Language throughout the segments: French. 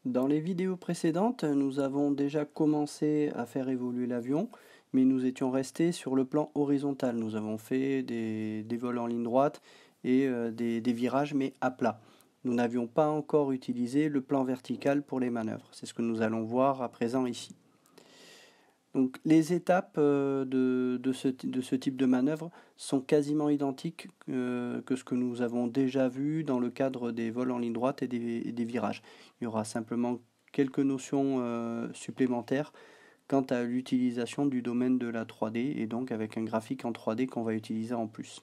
Dans les vidéos précédentes, nous avons déjà commencé à faire évoluer l'avion, mais nous étions restés sur le plan horizontal. Nous avons fait des vols en ligne droite et des virages, mais à plat. Nous n'avions pas encore utilisé le plan vertical pour les manœuvres. C'est ce que nous allons voir à présent ici. Donc, les étapes de ce type de manœuvre sont quasiment identiques que ce que nous avons déjà vu dans le cadre des vols en ligne droite et des virages. Il y aura simplement quelques notions supplémentaires quant à l'utilisation du domaine de la 3D et donc avec un graphique en 3D qu'on va utiliser en plus.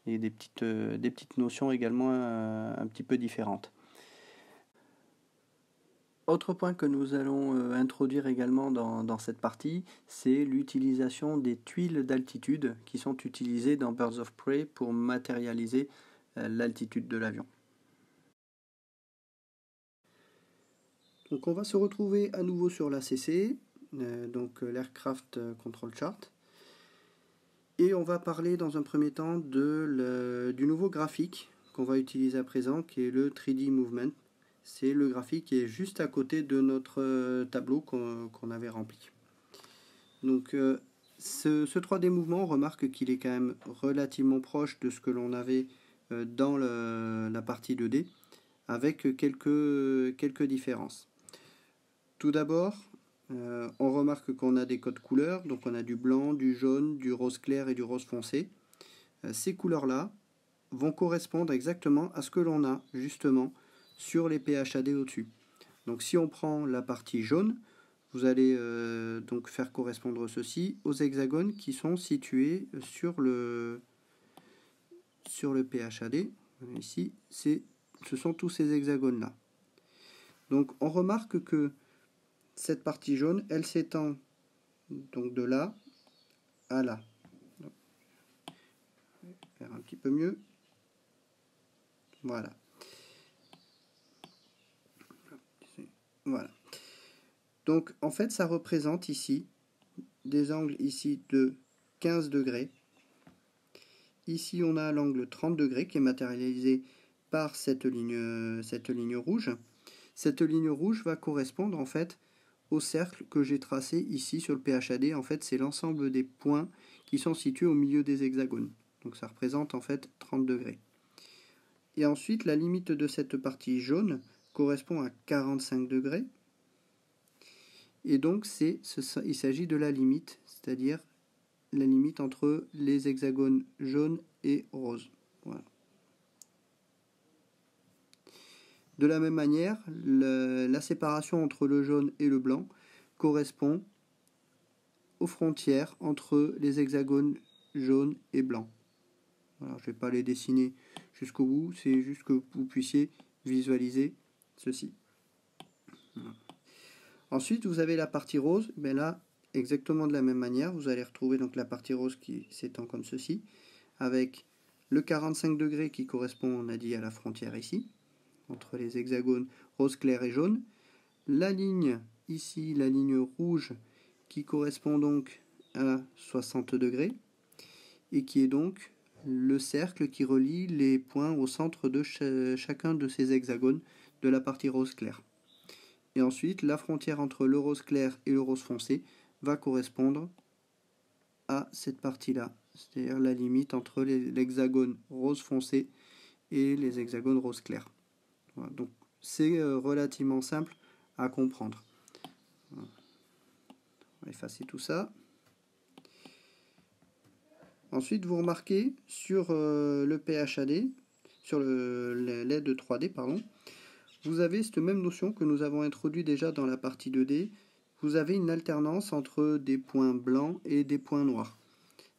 Et des petites notions également un petit peu différentes. Autre point que nous allons introduire également dans cette partie, c'est l'utilisation des tuiles d'altitude qui sont utilisées dans Birds of Prey pour matérialiser l'altitude de l'avion. Donc on va se retrouver à nouveau sur l'ACC, donc l'Aircraft Control Chart. Et on va parler dans un premier temps du nouveau graphique qu'on va utiliser à présent, qui est le 3D Movement. C'est le graphique qui est juste à côté de notre tableau qu'on avait rempli. Donc ce 3D mouvement, on remarque qu'il est quand même relativement proche de ce que l'on avait dans la partie 2D, avec quelques différences. Tout d'abord, on remarque qu'on a des codes couleurs, donc on a du blanc, du jaune, du rose clair et du rose foncé. Ces couleurs-là vont correspondre exactement à ce que l'on a justement sur les PHAD au-dessus. Donc si on prend la partie jaune, vous allez donc faire correspondre ceci aux hexagones qui sont situés sur le PHAD. Ici, ce sont tous ces hexagones-là. Donc on remarque que cette partie jaune, elle s'étend donc de là à là. Donc, je vais faire un petit peu mieux. Voilà. Voilà. Donc en fait ça représente ici des angles ici de 15 degrés. Ici on a l'angle 30 degrés qui est matérialisé par cette ligne rouge. Cette ligne rouge va correspondre en fait au cercle que j'ai tracé ici sur le PHAD. En fait c'est l'ensemble des points qui sont situés au milieu des hexagones. Donc ça représente en fait 30 degrés. Et ensuite la limite de cette partie jaune correspond à 45 degrés. Et donc il s'agit de la limite, c'est-à-dire la limite entre les hexagones jaunes et roses. Voilà. De la même manière, la séparation entre le jaune et le blanc correspond aux frontières entre les hexagones jaunes et blancs. Alors, je ne vais pas les dessiner jusqu'au bout, c'est juste que vous puissiez visualiser ceci. Voilà. Ensuite, vous avez la partie rose. Ben là, exactement de la même manière, vous allez retrouver donc la partie rose qui s'étend comme ceci, avec le 45 degrés qui correspond, on a dit, à la frontière ici, entre les hexagones rose clair et jaune. La ligne ici, la ligne rouge, qui correspond donc à 60 degrés, et qui est donc le cercle qui relie les points au centre de chacun de ces hexagones de la partie rose clair. Et ensuite, la frontière entre le rose clair et le rose foncé va correspondre à cette partie-là, c'est-à-dire la limite entre l'hexagone rose foncé et les hexagones rose clair. Voilà, donc c'est relativement simple à comprendre. Voilà. On va effacer tout ça. Ensuite, vous remarquez sur le PHAD, sur l'aide 3D, pardon, vous avez cette même notion que nous avons introduite déjà dans la partie 2D. Vous avez une alternance entre des points blancs et des points noirs.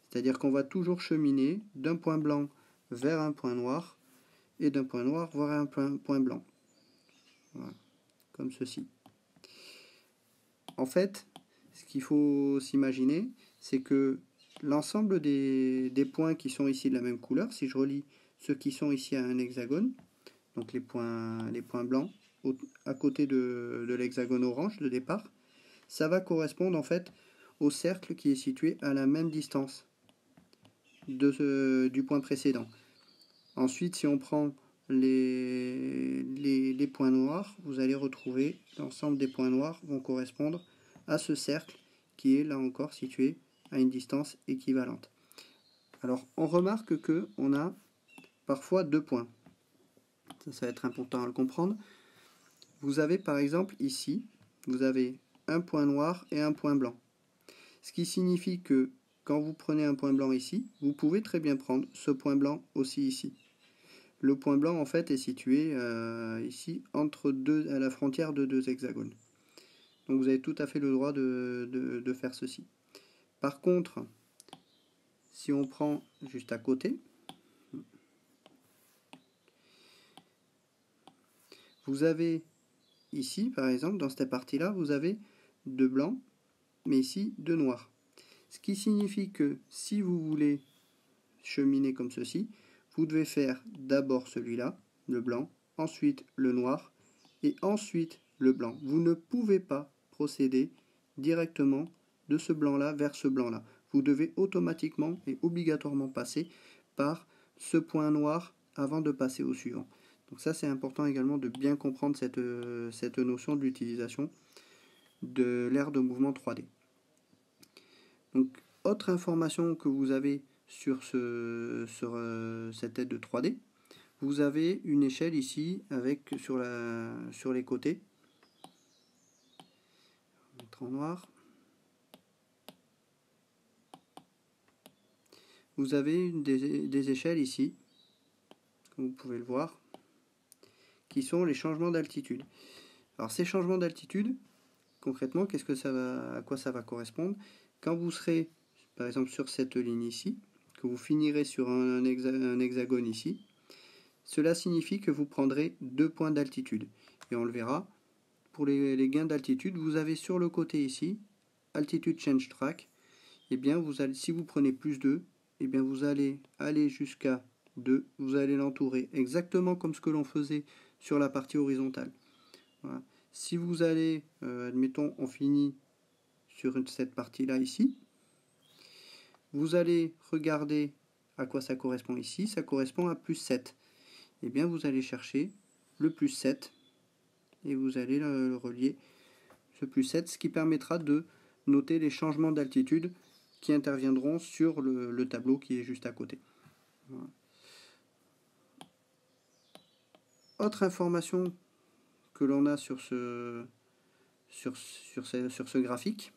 C'est-à-dire qu'on va toujours cheminer d'un point blanc vers un point noir et d'un point noir vers un point blanc. Voilà, comme ceci. En fait, ce qu'il faut s'imaginer, c'est que l'ensemble des points qui sont ici de la même couleur, si je relie ceux qui sont ici à un hexagone, donc les points blancs à côté de l'hexagone orange de départ, ça va correspondre en fait au cercle qui est situé à la même distance du point précédent. Ensuite, si on prend les points noirs, vous allez retrouver l'ensemble des points noirs vont correspondre à ce cercle qui est là encore situé à une distance équivalente. Alors on remarque que on a parfois deux points. Ça va être important à le comprendre. Vous avez par exemple ici, vous avez un point noir et un point blanc. Ce qui signifie que quand vous prenez un point blanc ici, vous pouvez très bien prendre ce point blanc aussi ici. Le point blanc en fait est situé ici entre à la frontière de deux hexagones. Donc vous avez tout à fait le droit de faire ceci. Par contre, si on prend juste à côté, vous avez ici par exemple dans cette partie-là, vous avez deux blancs, mais ici deux noirs. Ce qui signifie que si vous voulez cheminer comme ceci, vous devez faire d'abord celui-là, le blanc, ensuite le noir, et ensuite le blanc. Vous ne pouvez pas procéder directement de ce blanc-là vers ce blanc-là. Vous devez automatiquement et obligatoirement passer par ce point noir avant de passer au suivant. Donc ça, c'est important également de bien comprendre cette notion de l'utilisation de l'aire de mouvement 3D. Donc, autre information que vous avez sur cette aide de 3D, vous avez une échelle ici avec sur les côtés. On va mettre en noir. Vous avez des échelles ici, comme vous pouvez le voir, qui sont les changements d'altitude. Alors ces changements d'altitude, concrètement, à quoi ça va correspondre? Quand vous serez, par exemple, sur cette ligne ici, que vous finirez sur un hexagone ici, cela signifie que vous prendrez 2 points d'altitude. Et on le verra, pour les gains d'altitude, vous avez sur le côté ici, Altitude Change Track, et bien si vous prenez plus 2, et bien vous allez aller jusqu'à 2, vous allez l'entourer exactement comme ce que l'on faisait sur la partie horizontale. Voilà. Si vous allez, admettons, on finit sur cette partie-là ici, vous allez regarder à quoi ça correspond ici, ça correspond à plus 7. Et bien vous allez chercher le plus 7 et vous allez le relier ce plus 7, ce qui permettra de noter les changements d'altitude qui interviendront sur le tableau qui est juste à côté. Voilà. Autre information que l'on a sur ce graphique,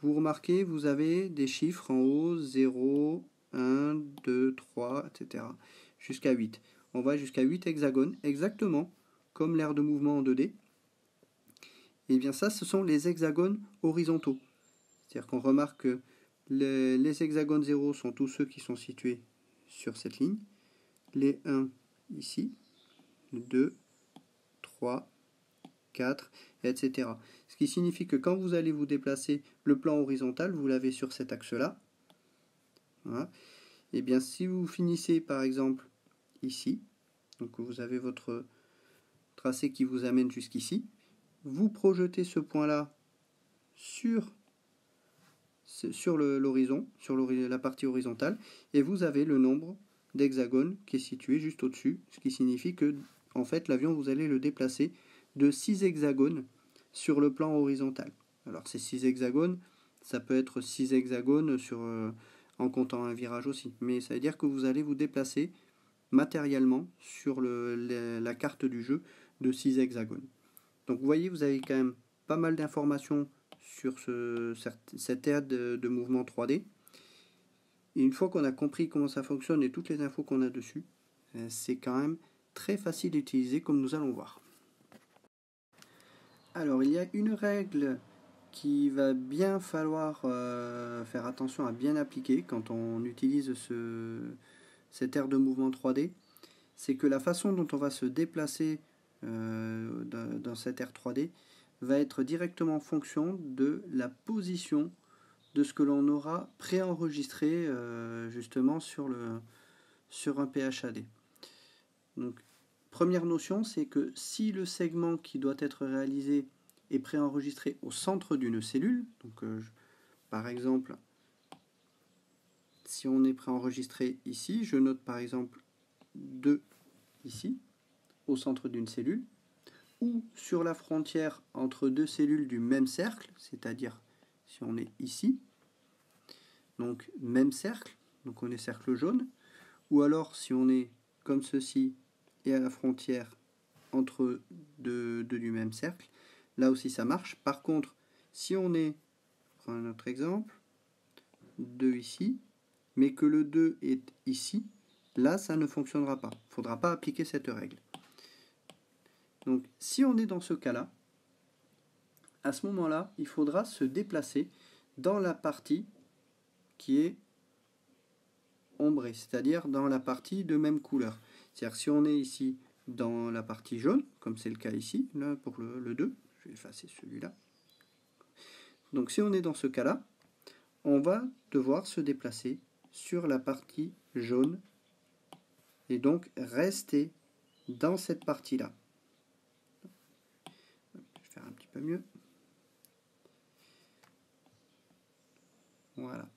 vous remarquez, vous avez des chiffres en haut, 0, 1, 2, 3, etc. jusqu'à 8. On va jusqu'à 8 hexagones, exactement comme l'aire de mouvement en 2D. Et bien ça, ce sont les hexagones horizontaux. C'est-à-dire qu'on remarque que les hexagones 0 sont tous ceux qui sont situés sur cette ligne. Les 1 ici, 2, 3, 4, etc. Ce qui signifie que quand vous allez vous déplacer, le plan horizontal, vous l'avez sur cet axe-là. Voilà. Et bien si vous finissez par exemple ici, donc vous avez votre tracé qui vous amène jusqu'ici, vous projetez ce point-là sur l'horizon, sur la partie horizontale, et vous avez le nombre d'hexagones qui est situé juste au-dessus, ce qui signifie que en fait l'avion vous allez le déplacer de 6 hexagones sur le plan horizontal. Alors ces 6 hexagones, ça peut être 6 hexagones en comptant un virage aussi, mais ça veut dire que vous allez vous déplacer matériellement sur la carte du jeu de 6 hexagones. Donc vous voyez, vous avez quand même pas mal d'informations sur cette aire de mouvement 3D. Et une fois qu'on a compris comment ça fonctionne et toutes les infos qu'on a dessus, c'est quand même très facile d'utiliser comme nous allons voir. Alors il y a une règle qui va bien falloir faire attention à bien appliquer quand on utilise cette aire de mouvement 3D, c'est que la façon dont on va se déplacer dans cette aire 3D va être directement en fonction de la position de ce que l'on aura préenregistré justement sur un PHAD. Donc, première notion, c'est que si le segment qui doit être réalisé est préenregistré au centre d'une cellule, donc par exemple, si on est préenregistré ici, je note par exemple 2 ici, au centre d'une cellule, ou sur la frontière entre deux cellules du même cercle, c'est-à-dire si on est ici, donc même cercle, donc on est cercle jaune, ou alors si on est comme ceci et à la frontière entre deux du même cercle, là aussi ça marche. Par contre, si on est, je prends un autre exemple, 2 ici, mais que le 2 est ici, là ça ne fonctionnera pas. Il ne faudra pas appliquer cette règle. Donc si on est dans ce cas-là, à ce moment-là, il faudra se déplacer dans la partie qui est ombrée, c'est-à-dire dans la partie de même couleur. C'est-à-dire si on est ici dans la partie jaune, comme c'est le cas ici, là pour le 2, je vais effacer celui-là. Donc si on est dans ce cas-là, on va devoir se déplacer sur la partie jaune et donc rester dans cette partie-là. Je vais faire un petit peu mieux. Voilà.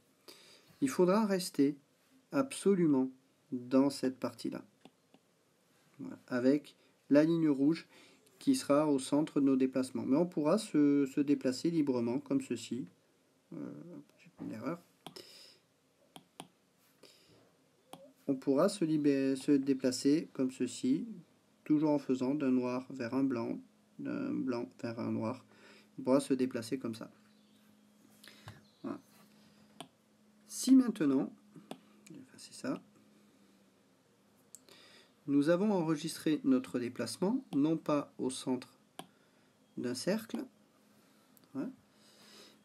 Il faudra rester absolument dans cette partie-là. Voilà. Avec la ligne rouge qui sera au centre de nos déplacements. Mais on pourra se déplacer librement comme ceci. J'ai fait une erreur. On pourra se déplacer comme ceci, toujours en faisant d'un noir vers un blanc, d'un blanc vers un noir. On pourra se déplacer comme ça. Voilà. Si maintenant, je vais effacer ça, nous avons enregistré notre déplacement, non pas au centre d'un cercle,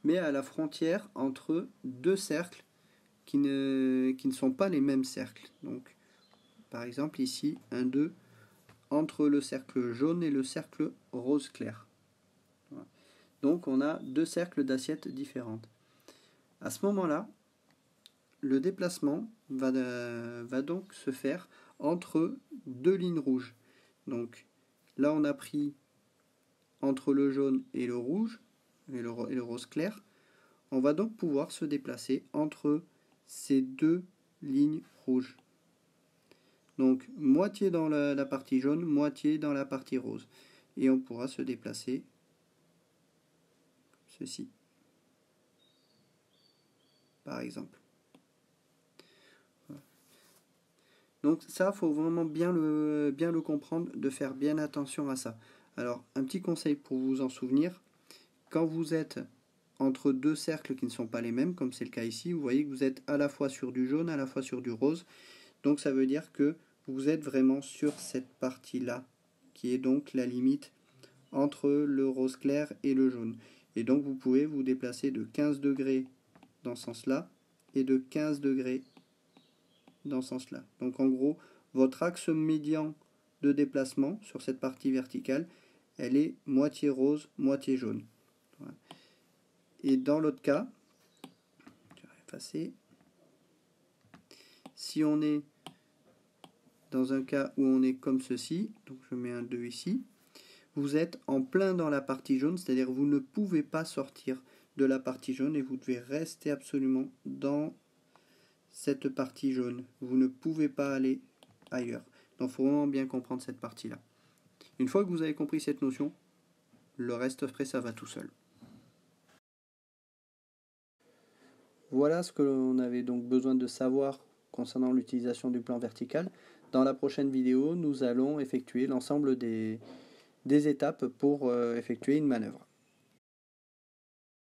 mais à la frontière entre deux cercles qui ne sont pas les mêmes cercles. Donc, par exemple ici, un 2 entre le cercle jaune et le cercle rose clair. Voilà. Donc on a deux cercles d'assiettes différentes. À ce moment-là, le déplacement va donc se faire entre deux lignes rouges. Donc là on a pris entre le jaune et le rouge, et le rose clair. On va donc pouvoir se déplacer entre ces deux lignes rouges. Donc moitié dans la partie jaune, moitié dans la partie rose. Et on pourra se déplacer ceci, par exemple. Voilà. Donc ça, il faut vraiment bien le comprendre, de faire bien attention à ça. Alors, un petit conseil pour vous en souvenir, quand vous êtes entre deux cercles qui ne sont pas les mêmes, comme c'est le cas ici, vous voyez que vous êtes à la fois sur du jaune, à la fois sur du rose. Donc ça veut dire que vous êtes vraiment sur cette partie-là, qui est donc la limite entre le rose clair et le jaune. Et donc vous pouvez vous déplacer de 15 degrés dans ce sens-là et de 15 degrés dans ce sens-là. Donc en gros, votre axe médian de déplacement sur cette partie verticale, elle est moitié rose, moitié jaune. Voilà. Et dans l'autre cas, je vais effacer. Si on est dans un cas où on est comme ceci, donc je mets un 2 ici, vous êtes en plein dans la partie jaune, c'est-à-dire vous ne pouvez pas sortir de la partie jaune et vous devez rester absolument dans cette partie jaune. Vous ne pouvez pas aller ailleurs. Donc il faut vraiment bien comprendre cette partie-là. Une fois que vous avez compris cette notion, le reste après ça va tout seul. Voilà ce que l'on avait donc besoin de savoir concernant l'utilisation du plan vertical. Dans la prochaine vidéo, nous allons effectuer l'ensemble des étapes pour effectuer une manœuvre.